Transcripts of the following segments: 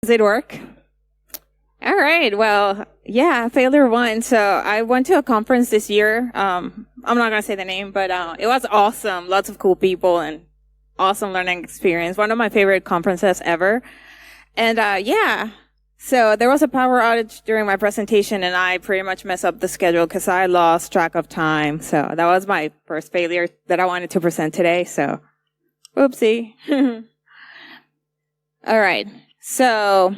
Does it work? All right. Well, yeah, failure one. So I went to a conference this year. I'm not going to say the name, but it was awesome. Lots of cool people and awesome learning experience. One of my favorite conferences ever. And yeah, so there was a power outage during my presentation, and I pretty much messed up the schedule because I lost track of time. So that was my first failure that I wanted to present today. So, oopsie. All right. So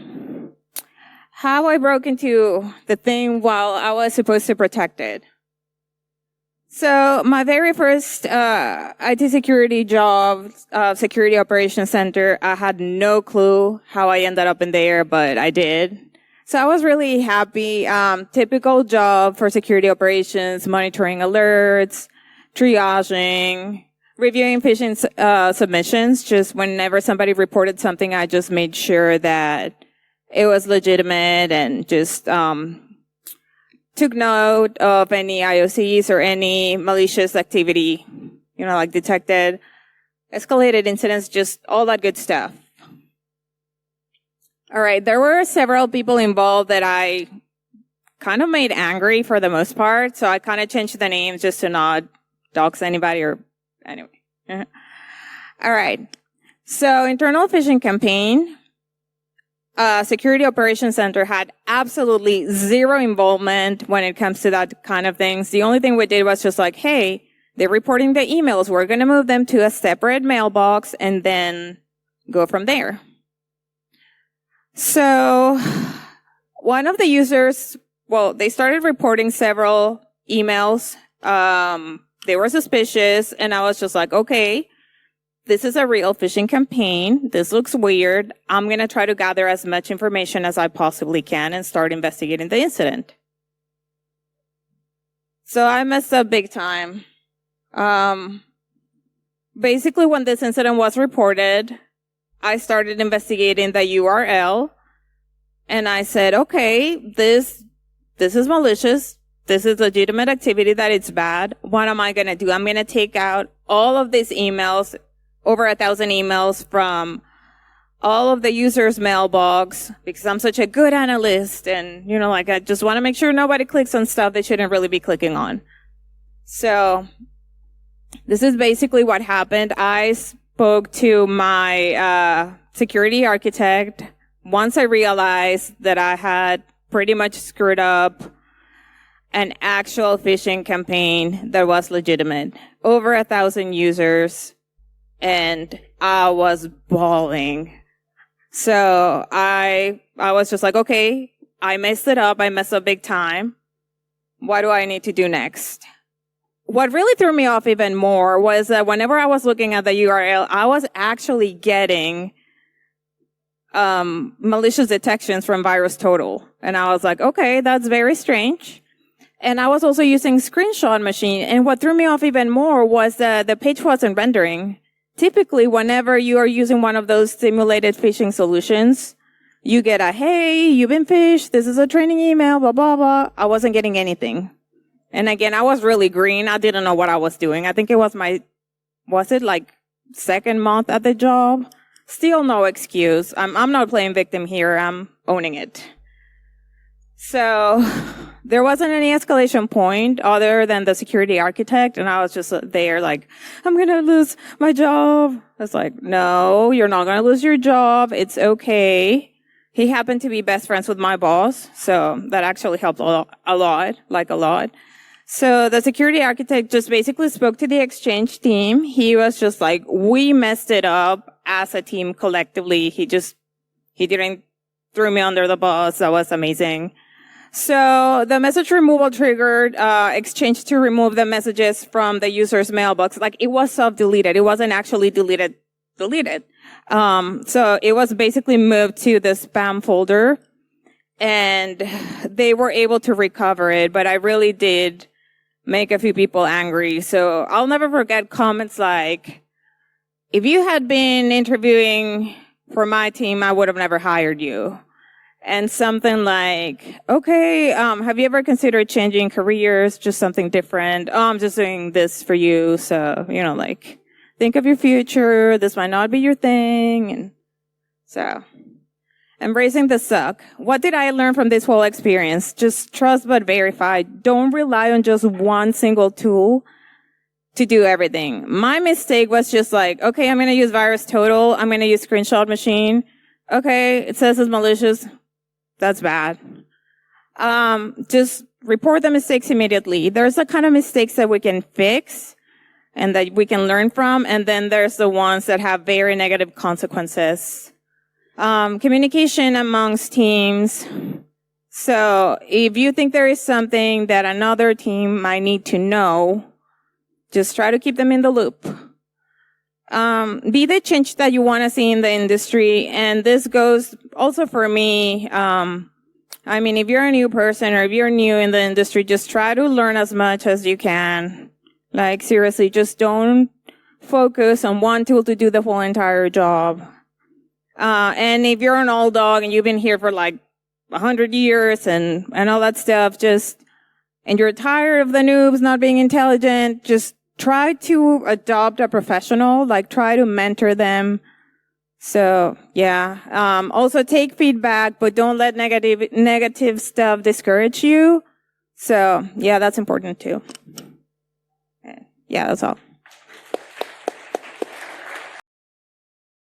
how I broke into the thing while I was supposed to protect it. So my very first IT security job, security operations center, I had no clue how I ended up in there, but I did. So I was really happy. Typical job for security operations, monitoring alerts, triaging, reviewing phishing submissions. Just whenever somebody reported something, I just made sure that it was legitimate and just took note of any IOCs or any malicious activity, like detected, escalated incidents, just all that good stuff. All right, there were several people involved that I kind of made angry for the most part, so I kind of changed the names just to not dox anybody or anyway. All right, so internal phishing campaign. Security Operations Center had absolutely zero involvement when it comes to that kind of things. The only thing we did was just like, hey, they're reporting the emails. We're going to move them to a separate mailbox and then go from there. So one of the users, they started reporting several emails. They were suspicious, and I was just like, okay, this is a real phishing campaign. This looks weird. I'm going to try to gather as much information as I possibly can and start investigating the incident. So I messed up big time. Basically, when this incident was reported, I started investigating the URL, and I said, okay, this is malicious. This is legitimate activity that it's bad. What am I going to do? I'm going to take out all of these emails, over 1,000 emails from all of the users' mailbox, because I'm such a good analyst, and, I just want to make sure nobody clicks on stuff they shouldn't really be clicking on. So this is basically what happened. I spoke to my security architect once I realized that I had pretty much screwed up an actual phishing campaign that was legitimate. Over 1,000 users. And I was bawling. So I was just like, okay, I messed it up. I messed up big time. What do I need to do next? What really threw me off even more was that whenever I was looking at the URL, I was actually getting malicious detections from VirusTotal. And I was like, okay, that's very strange. And I was also using Screenshot Machine. And what threw me off even more was that the page wasn't rendering. Typically, whenever you are using one of those simulated phishing solutions, you get a, hey, you've been phished. This is a training email, blah, blah, blah. I wasn't getting anything. And again, I was really green. I didn't know what I was doing. I think it was second month at the job? Still no excuse. I'm not playing victim here. I'm owning it. So there wasn't any escalation point other than the security architect, and I was just there like, I'm going to lose my job. I was like, no, you're not going to lose your job. It's okay. He happened to be best friends with my boss, so that actually helped a lot. So the security architect just basically spoke to the Exchange team. He was just like, we messed it up as a team collectively. He didn't throw me under the bus. That was amazing. So the message removal triggered Exchange to remove the messages from the user's mailbox. Like, it was self-deleted. It wasn't actually deleted. So it was basically moved to the spam folder, and they were able to recover it, but I really did make a few people angry. So I'll never forget comments like, if you had been interviewing for my team, I would have never hired you. And something like, okay, have you ever considered changing careers, just something different? Oh, I'm just doing this for you. So, think of your future. This might not be your thing. And so, Embracing the suck. What did I learn from this whole experience? Just trust but verify. Don't rely on just one single tool to do everything. My mistake was just like, okay, I'm going to use Virus Total. I'm going to use Screenshot Machine. Okay, it says it's malicious. That's bad. Just report the mistakes immediately. There's the kind of mistakes that we can fix and that we can learn from. And then there's the ones that have very negative consequences. Communication amongst teams. So if you think there is something that another team might need to know, just try to keep them in the loop. Be the change that you want to see in the industry. And this goes also for me. I mean, if you're a new person or if you're new in the industry, just try to learn as much as you can. Like, seriously, just don't focus on one tool to do the whole entire job. And if you're an old dog and you've been here for like 100 years and all that stuff, and you're tired of the noobs not being intelligent, just try to adopt a professional, like try to mentor them. So, yeah. Also take feedback, but don't let negative stuff discourage you. So, yeah, that's important too. Yeah, that's all.